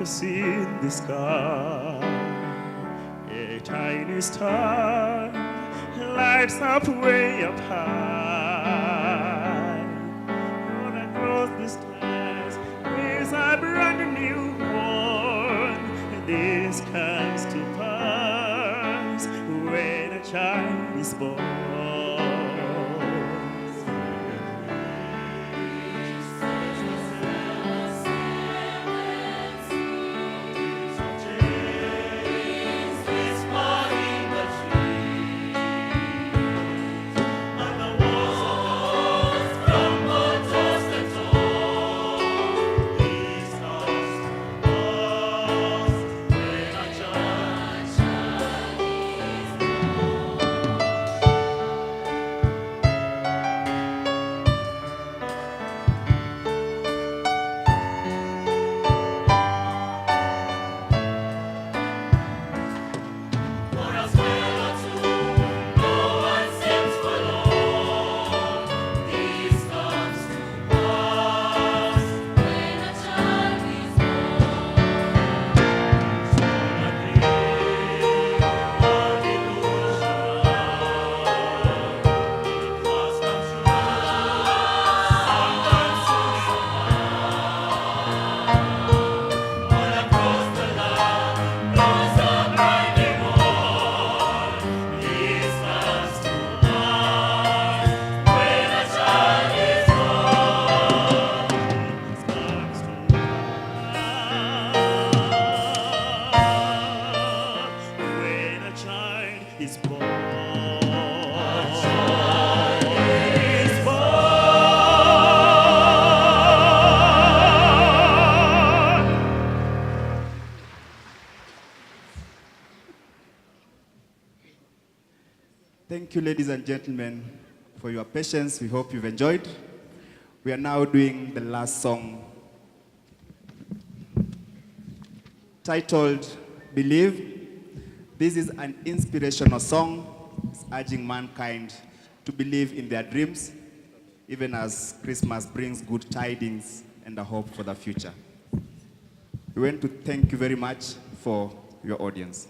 sparkles in the sky. A tiny star lights up way up high. All across the skies is a brand new morn. This comes to pass when a child is born. Thank you, ladies and gentlemen, for your patience. We hope you've enjoyed. We are now doing the last song, titled Believe. This is an inspirational song. It's urging mankind to believe in their dreams, even as Christmas brings good tidings and a hope for the future. We want to thank you very much for your audience.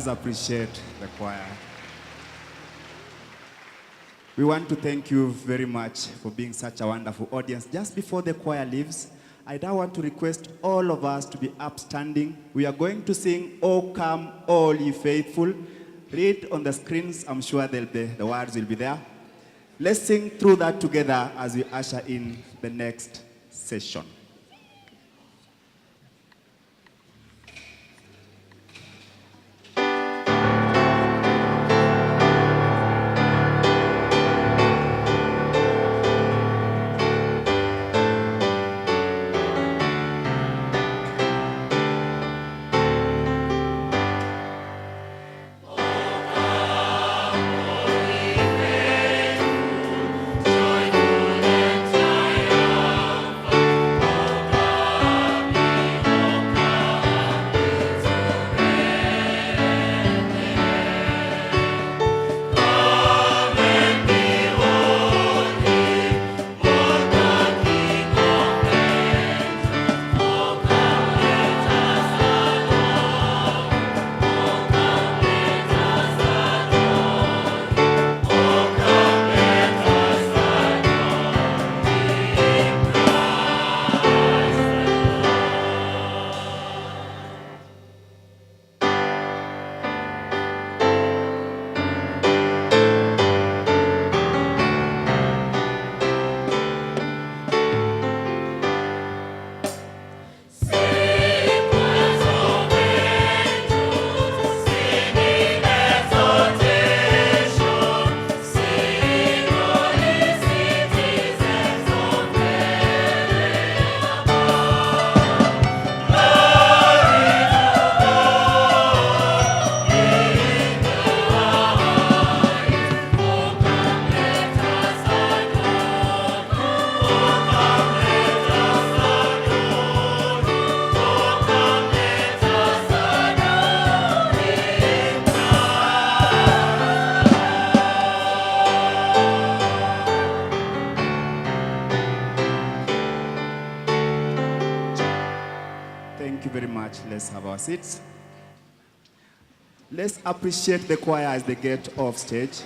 us appreciate the choir. We want to thank you very much for being such a wonderful audience. Just before the choir leaves, I now want to request all of us to be upstanding. We are going to sing, "Oh Come, All Ye Faithful." Read on the screens, I'm sure the words will be there. Let's sing through that together as we usher in the next session. Thank you very much. Let's have our seats. Let's appreciate the choir as they get off stage.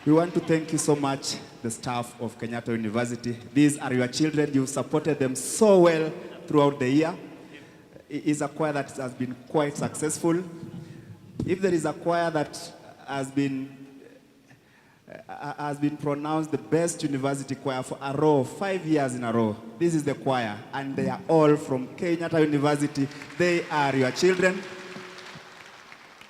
We want to thank you so much, the staff of Kenyatta University. These are your children. You've supported them so well throughout the year. It is a choir that has been quite successful. If there is a choir that has been pronounced the best university choir for a row, 5 years in a row, this is the choir, and they are all from Kenyatta University. They are your children.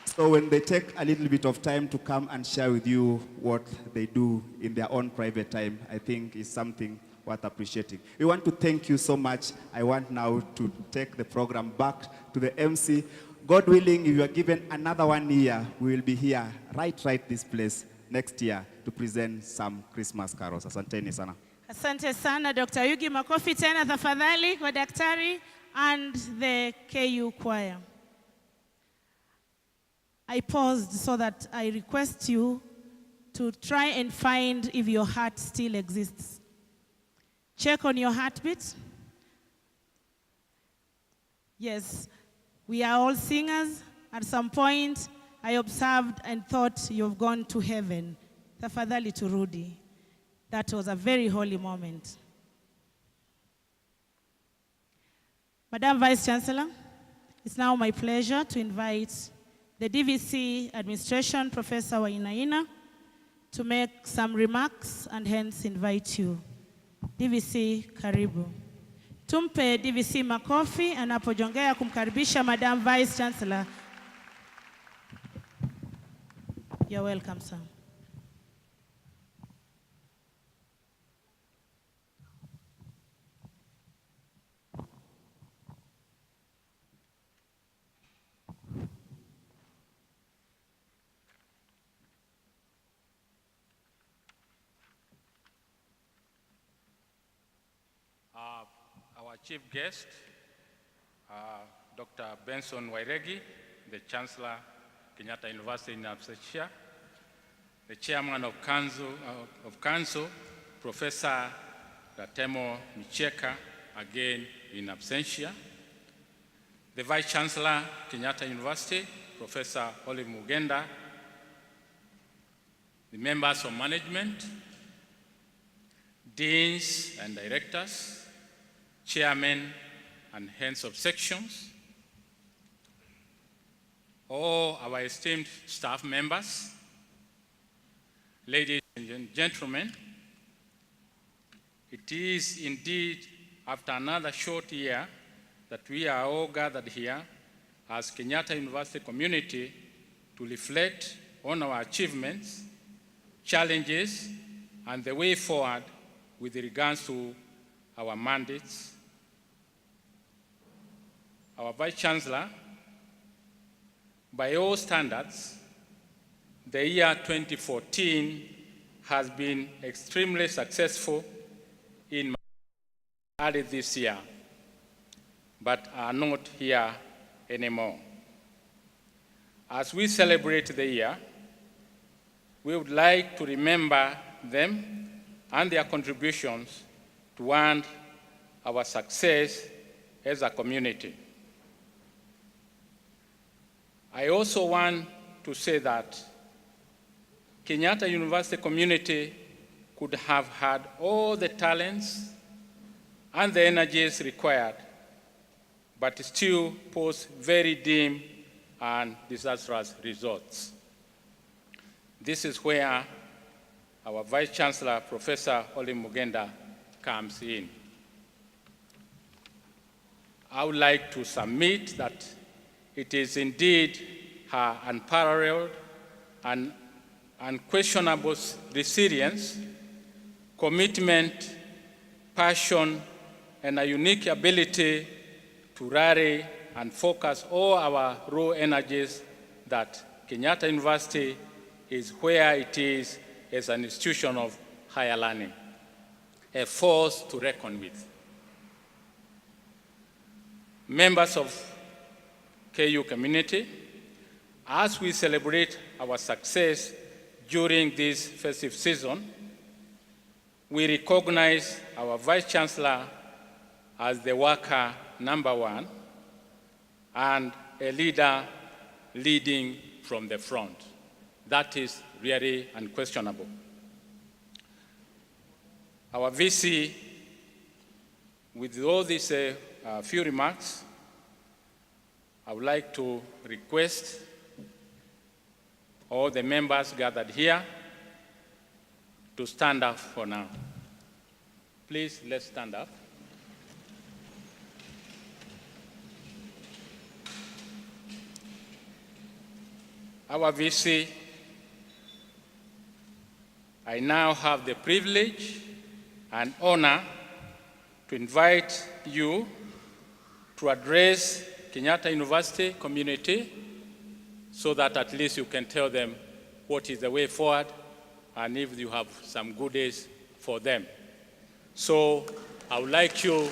So when they take a little bit of time to come and share with you what they do in their own private time, I think is something worth appreciating. We want to thank you so much. I want now to take the program back to the MC. God willing, if you are given another 1 year, we will be here, right this place next year to present some Christmas carols. Asanteni sana. Asante sana, Dr. Yugi. Makofi tena tafadhali kwa daktari and the KU choir. I paused so that I request you to try and find if your heart still exists. Check on your heartbeat. Yes, we are all singers. At some point, I observed and thought you've gone to heaven. Tafadhali turudi. That was a very holy moment. Madam Vice Chancellor, it's now my pleasure to invite the DVC Administration, Professor Wainaina, to make some remarks and hence invite you. DVC, karibu. Tumpe DVC makofi anapojongea kumkaribisha Madam Vice Chancellor. You're welcome, sir. Our chief guest, Dr. Benson Wairegi, the Chancellor, Kenyatta University in absentia, the Chairman of Council, Professor Ratemo Micheka, again in absentia, the Vice Chancellor, Kenyatta University, Professor Olive Mugenda, the members of management, deans and directors, chairmen and heads of sections, all our esteemed staff members, ladies and gentlemen, it is indeed after another short year that we are all gathered here as Kenyatta University community to reflect on our achievements, challenges, and the way forward with regards to our mandates. Our Vice Chancellor, by all standards, the year 2014 has been extremely successful in early this year, but are not here anymore. As we celebrate the year, we would like to remember them and their contributions toward our success as a community. I also want to say that Kenyatta University community could have had all the talents and the energies required, but still post very dim and disastrous results. This is where our Vice Chancellor, Professor Olive Mugenda, comes in. I would like to submit that it is indeed her unparalleled and unquestionable resilience, commitment, passion, and a unique ability to rally and focus all our raw energies that Kenyatta University is where it is as an institution of higher learning, a force to reckon with. Members of KU community, as we celebrate our success during this festive season, we recognize our Vice Chancellor as the worker number one and a leader leading from the front. That is really unquestionable. Our VC, with all these few remarks, I would like to request all the members gathered here to stand up for now. Please, let's stand up. Our VC, I now have the privilege and honor to invite you to address Kenyatta University community so that at least you can tell them what is the way forward and if you have some goodies for them. So I would like you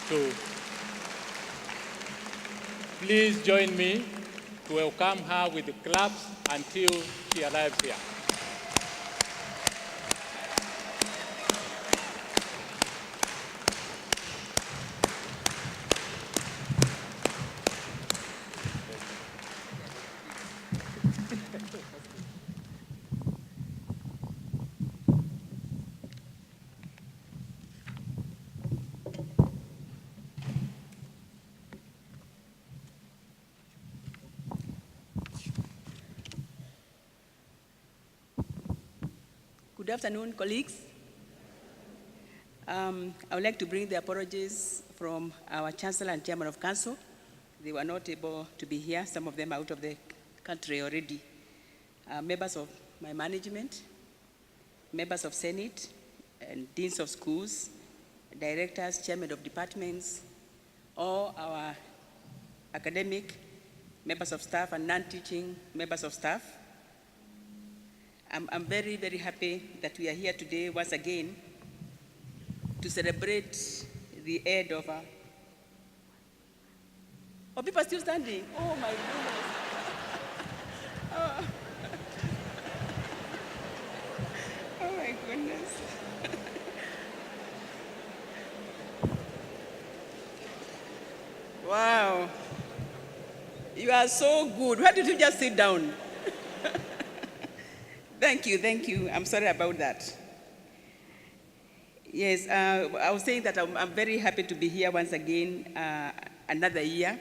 to please join me to welcome her with the claps until she arrives here. Good afternoon, colleagues. I would like to bring the apologies from our Chancellor and Chairman of Council. They were not able to be here. Some of them are out of the country already. Members of my management, members of Senate, and deans of schools, directors, chairmen of departments, all our academic, members of staff, and non-teaching members of staff. I'm very, very happy that we are here today once again to celebrate the end of our... Oh, people are still standing. Oh, my goodness. Oh, oh my goodness. Wow. are so good. Why did you just sit down? Thank you, thank you. I'm sorry about that. Yes, I was saying that I'm very happy to be here once again, another year,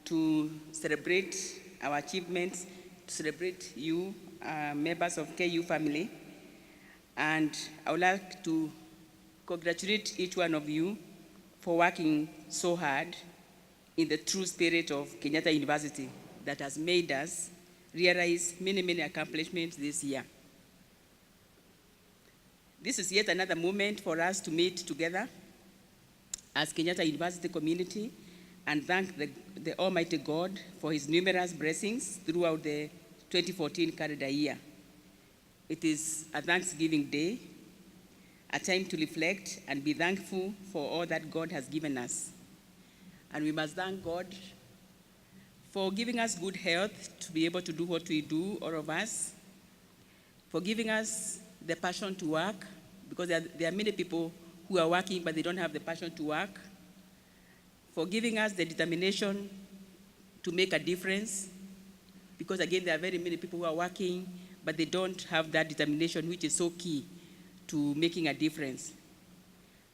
to celebrate our achievements, to celebrate you, members of KU family. And I would like to congratulate each one of you for working so hard in the true spirit of Kenyatta University that has made us realize many, many accomplishments this year. This is yet another moment for us to meet together as Kenyatta University community and thank the Almighty God for his numerous blessings throughout the 2014 calendar year. It is a Thanksgiving Day, a time to reflect and be thankful for all that God has given us. And we must thank God for giving us good health to be able to do what we do, all of us, for giving us the passion to work, because there are many people who are working but they don't have the passion to work, for giving us the determination to make a difference, because again, there are very many people who are working but they don't have that determination, which is so key to making a difference,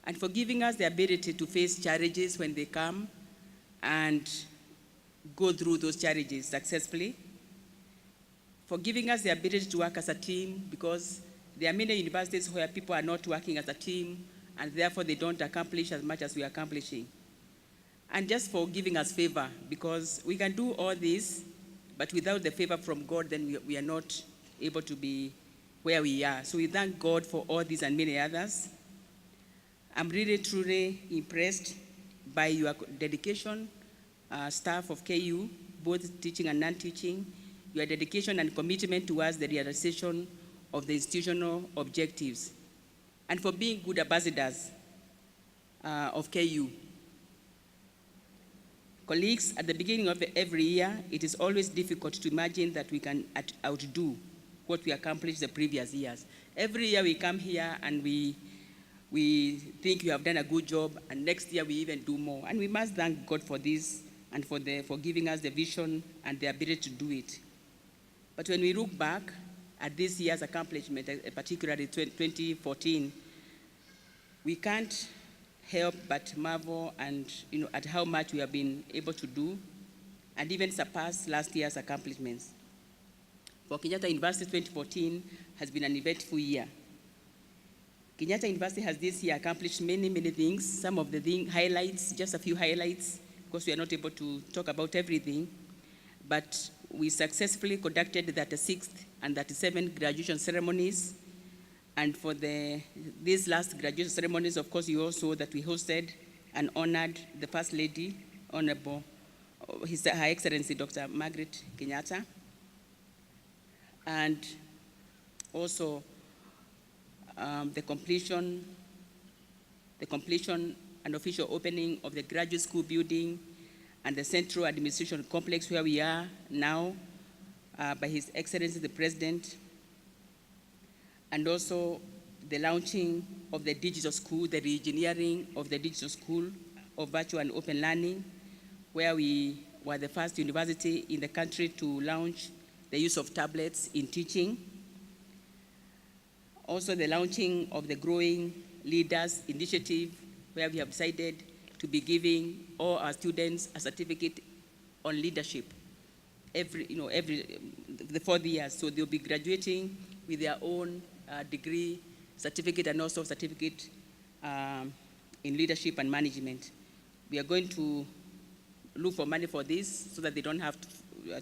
and for giving us the ability to face challenges when they come and go through those challenges successfully, for giving us the ability to work as a team, because there are many universities where people are not working as a team and therefore they don't accomplish as much as we are accomplishing. And just for giving us favor, because we can do all this, but without the favor from God, then we are not able to be where we are. So we thank God for all these and many others. I'm really, truly impressed by your dedication, staff of KU, both teaching and non-teaching, your dedication and commitment towards the realization of the institutional objectives, and for being good ambassadors of KU. Colleagues, at the beginning of every year, it is always difficult to imagine that we can outdo what we accomplished the previous years. Every year we come here and we think you have done a good job, and next year we even do more. And we must thank God for this and for giving us the vision and the ability to do it. But when we look back at this year's accomplishment, particularly 2014, we can't help but marvel and at how much we have been able to do and even surpass last year's accomplishments. For Kenyatta University, 2014 has been an eventful year. Kenyatta University has this year accomplished many, many things. Some of the highlights, just a few highlights, because we are not able to talk about everything, but we successfully conducted the 36th and 37th graduation ceremonies. And for these last graduation ceremonies, of course, you all saw that we hosted and honored the First Lady, Honorable Her Excellency Dr. Margaret Kenyatta, and also the completion and official opening of the graduate school building and the central administration complex where we are now by His Excellency the President, and also the launching of the digital school, the re-engineering of the digital school of virtual and open learning, where we were the first university in the country to launch the use of tablets in teaching. Also the launching of the Growing Leaders Initiative, where we have decided to be giving all our students a certificate on leadership the 4 years. So they'll be graduating with their own degree, certificate, and also certificate in leadership and management. We are going to look for money for this so that they don't have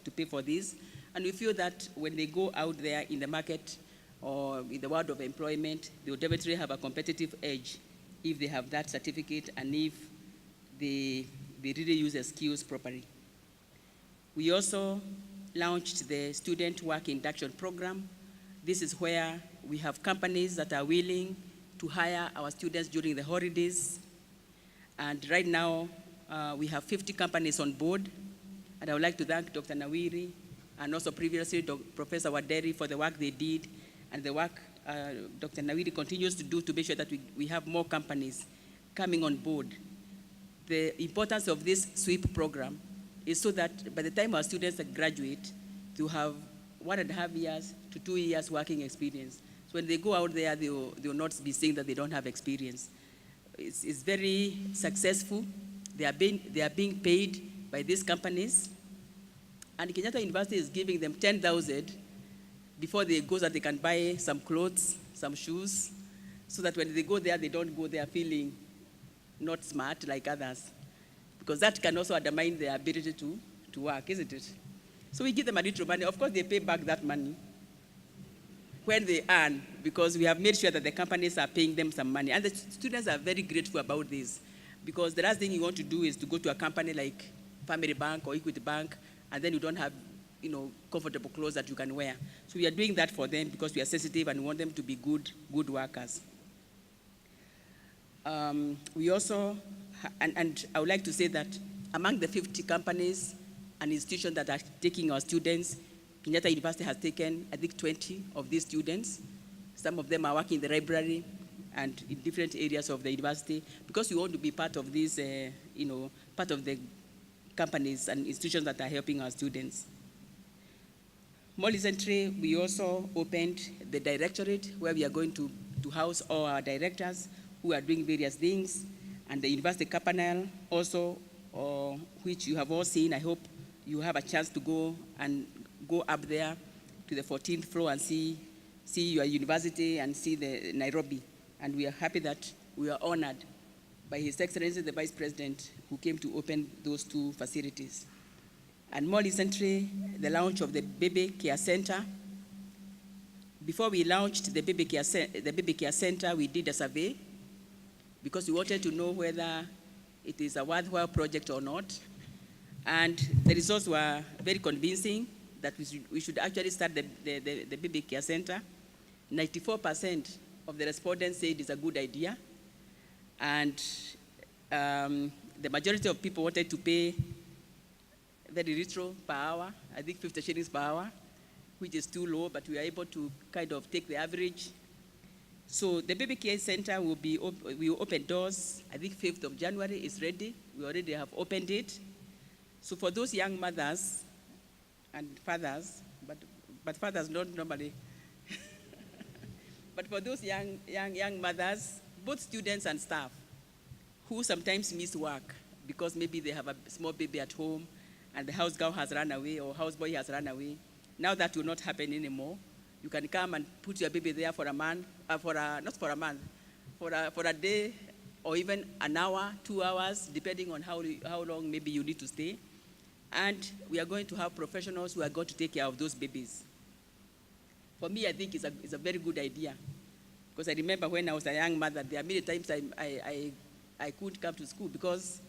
to pay for this. And we feel that when they go out there in the market or in the world of employment, they will definitely have a competitive edge if they have that certificate and if they really use their skills properly. We also launched the Student Work Induction Program. This is where we have companies that are willing to hire our students during the holidays. And right now, we have 50 companies on board. And I would like to thank Dr. Nawiri and also previously Professor Waderi for the work they did and the work Dr. Nawiri continues to do to make sure that we have more companies coming on board. The importance of this SWEEP program is so that by the time our students graduate, to have 1.5 years to 2 years working experience. So when they go out there, they will not be saying that they don't have experience. It's very successful. They are being paid by these companies. And Kenyatta University is giving them 10,000 before they go so that they can buy some clothes, some shoes, so that when they go there, they don't go there feeling not smart like others. Because that can also undermine their ability to work, isn't it? So we give them a little money. Of course, they pay back that money when they earn, because we have made sure that the companies are paying them some money. And the students are very grateful about this, because the last thing you want to do is to go to a company like Family Bank or Equity Bank, and then you don't have, comfortable clothes that you can wear. So we are doing that for them because we are sensitive and we want them to be good workers. We also, and I would like to say that among the 50 companies and institutions that are taking our students, Kenyatta University has taken, I think, 20 of these students. Some of them are working in the library and in different areas of the university, because we want to be part of these, part of the companies and institutions that are helping our students. More recently, we also opened the directorate, where we are going to house all our directors who are doing various things, and the university capanel also, which you have all seen. I hope you have a chance to go up there to the 14th floor and see your university and see the Nairobi. And we are happy that we are honored by His Excellency, the Vice President, who came to open those two facilities. And more recently, the launch of the Baby Care Center. Before we launched the Baby Care Center, we did a survey, because we wanted to know whether it is a worthwhile project or not. And the results were very convincing that we should actually start the Baby Care Center. 94% of the respondents said it's a good idea. And the majority of people wanted to pay very little per hour, I think 50 shillings per hour, which is too low, but we are able to kind of take the average. So the Baby Care Center we will open doors, I think 5th of January is ready. We already have opened it. So for those young mothers and fathers, but fathers don't normally, but for those young mothers, both students and staff, who sometimes miss work because maybe they have a small baby at home and the house girl has run away or houseboy has run away, now that will not happen anymore. You can come and put your baby there for a month, for a day, or even an hour, 2 hours, depending on how long maybe you need to stay. And we are going to have professionals who are going to take care of those babies. For me, I think it's a very good idea, because I remember when I was a young mother, there are many times I couldn't come to school, because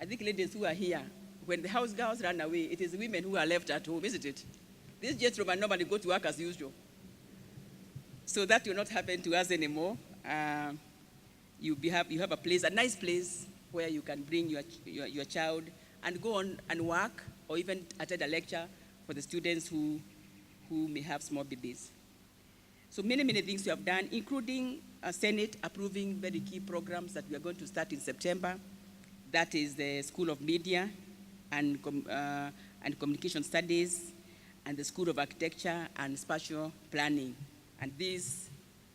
I think ladies who are here, when the house girls run away, it is women who are left at home, isn't it? These gentlemen normally go to work as usual. So that will not happen to us anymore. You have a place, a nice place, where you can bring your child and go on and work, or even attend a lecture for the students who may have small babies. So many things we have done, including a Senate approving very key programs that we are going to start in September. That is the School of Media and Communication Studies, and the School of Architecture and Spatial Planning. And these,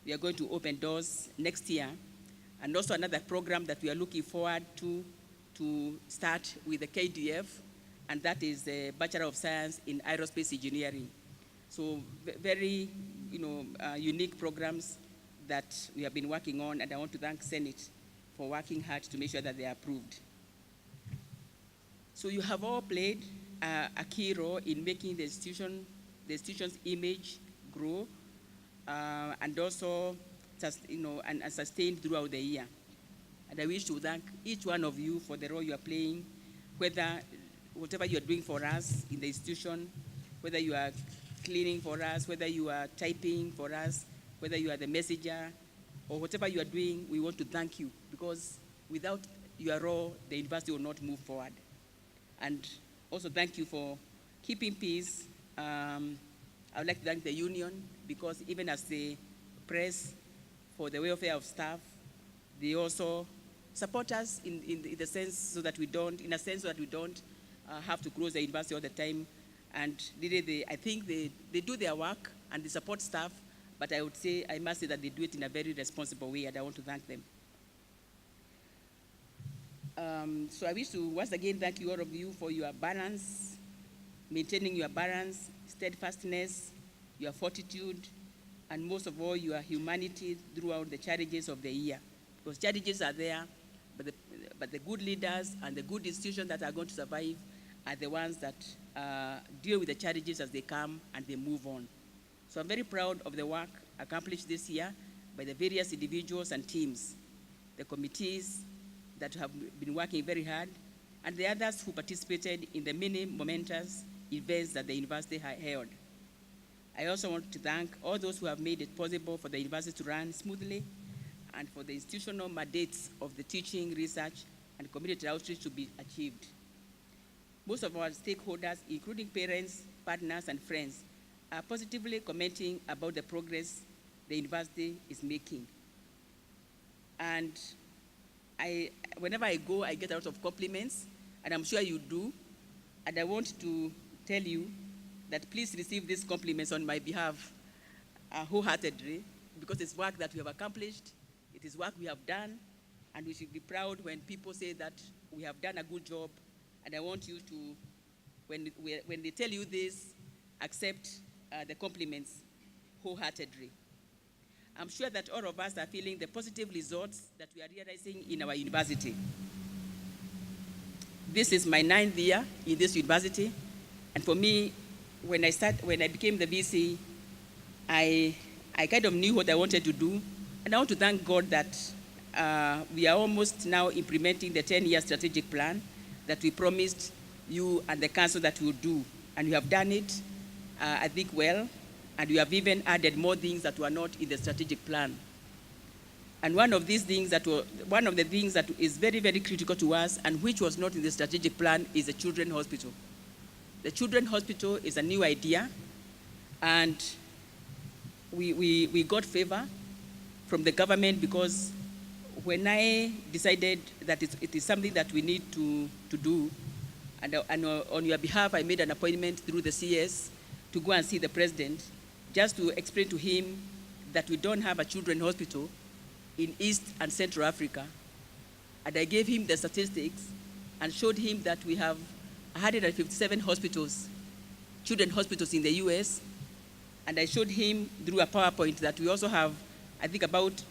we are going to open doors next year. And also another program that we are looking forward to start with the KDF, and that is the Bachelor of Science in Aerospace Engineering. So very, unique programs that we have been working on, and I want to thank Senate for working hard to make sure that they are approved. So you have all played a key role in making the institution's image grow, and also, and sustained throughout the year. And I wish to thank each one of you for the role you are playing, whatever you are doing for us in the institution, whether you are cleaning for us, whether you are typing for us, whether you are the messenger, or whatever you are doing, we want to thank you, because without your role, the university will not move forward. And also thank you for keeping peace. I would like to thank the union, because even as they press for the welfare of staff, they also support us in a sense so that we don't have to close the university all the time. And really, I think they do their work and they support staff, but I must say that they do it in a very responsible way, and I want to thank them. So I wish to once again thank you, all of you, for your balance, maintaining your balance, steadfastness, your fortitude, and most of all, your humanity throughout the challenges of the year. Because challenges are there, but the good leaders and the good institutions that are going to survive are the ones that deal with the challenges as they come and they move on. So I'm very proud of the work accomplished this year by the various individuals and teams, the committees that have been working very hard, and the others who participated in the many momentous events that the university held. I also want to thank all those who have made it possible for the university to run smoothly and for the institutional mandates of the teaching, research, and community outreach to be achieved. Most of our stakeholders, including parents, partners, and friends, are positively commenting about the progress the university is making. And whenever I go, I get a lot of compliments, and I'm sure you do. And I want to tell you that please receive these compliments on my behalf wholeheartedly, because it's work that we have accomplished, it is work we have done, and we should be proud when people say that we have done a good job. And I want you to, when they tell you this, accept the compliments wholeheartedly. I'm sure that all of us are feeling the positive results that we are realizing in our university. This is my 9th year in this university, and for me, when I became the VC, I kind of knew what I wanted to do, and I want to thank God that we are almost now implementing the 10-year strategic plan that we promised you and the council that we would do, and we have done it, I think, well. And we have even added more things that were not in the strategic plan. And one of the things that is very, very critical to us and which was not in the strategic plan is the children's hospital. The children's hospital is a new idea, and we got favor from the government, because when I decided that it is something that we need to do, and on your behalf, I made an appointment through the CS to go and see the president, just to explain to him that we don't have a children's hospital in East and Central Africa. And I gave him the statistics and showed him that we have 157 hospitals, children's hospitals in the US. And I showed him through a PowerPoint that we also have, I think, about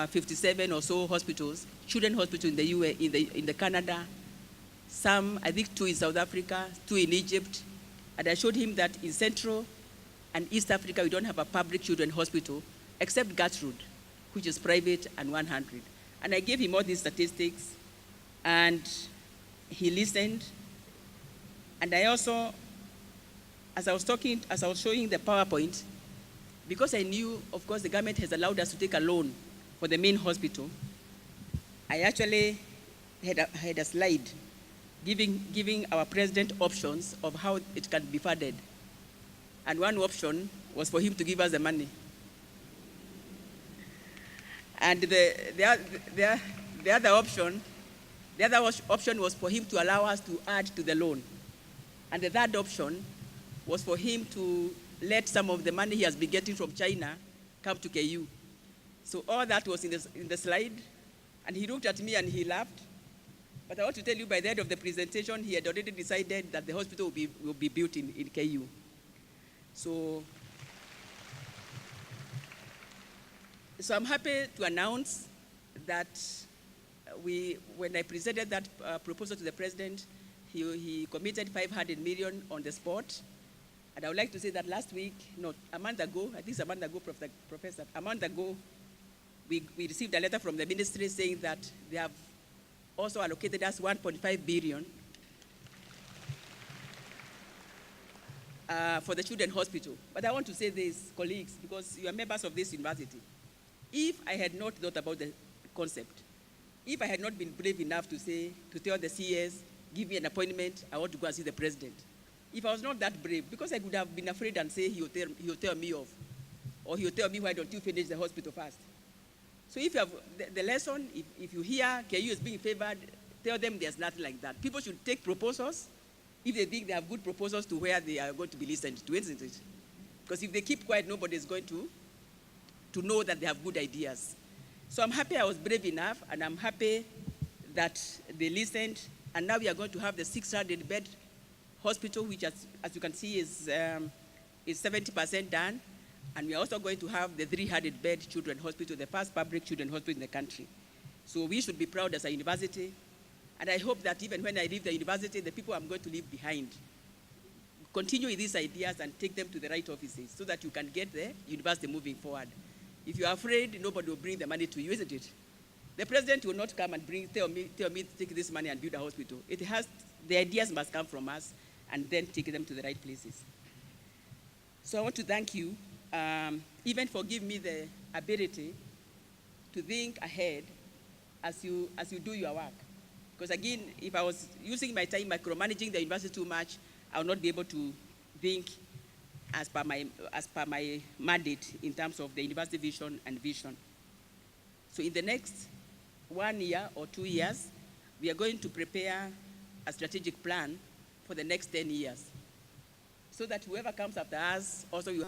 57 or so hospitals, children's hospitals in the US, in the Canada, some, I think 2 in South Africa, 2 in Egypt. And I showed him that in Central and East Africa, we don't have a public children's hospital, except Gertrude, which is private, and 100. And I gave him all these statistics, and he listened. And I also, as I was showing the PowerPoint, because I knew, of course, the government has allowed us to take a loan for the main hospital, I actually had a slide giving our president options of how it can be funded. And one option was for him to give us the money. And the other option was for him to allow us to add to the loan. And the third option was for him to let some of the money he has been getting from China come to KU. So all that was in the slide, and he looked at me and he laughed. But I want to tell you, by the end of the presentation, he had already decided that the hospital will be built in KU. So I'm happy to announce that when I presented that proposal to the president, he committed 500 million on the spot. And I would like to say that a month ago, we received a letter from the ministry saying that they have also allocated us 1.5 billion for the children's hospital. But I want to say this, colleagues, because you are members of this university. If I had not thought about the concept, if I had not been brave enough to tell the CS, give me an appointment, I want to go and see the president. If I was not that brave, because I could have been afraid and say he'll tell me off, or he'll tell me, why don't you finish the hospital first? So if you have the lesson, if you hear KU is being favored, tell them there's nothing like that. People should take proposals if they think they have good proposals to where they are going to be listened to, isn't it? Because if they keep quiet, nobody is going to know that they have good ideas. So I'm happy I was brave enough, and I'm happy that they listened, and now we are going to have the 600-bed hospital, which as you can see is 70% done, and we are also going to have the 300-bed children's hospital, the first public children's hospital in the country. So we should be proud as a university, and I hope that even when I leave the university, the people I'm going to leave behind continue with these ideas and take them to the right offices so that you can get the university moving forward. If you're afraid, nobody will bring the money to you, isn't it? The president will not come and tell me to take this money and build a hospital. The ideas must come from us and then take them to the right places. So I want to thank you, even for giving me the ability to think ahead as you do your work. Because again, if I was using my time micromanaging the university too much, I will not be able to think as per my mandate in terms of the university vision and vision. So in the next 1 year or 2 years, we are going to prepare a strategic plan for the next 10 years, so that whoever comes after us also will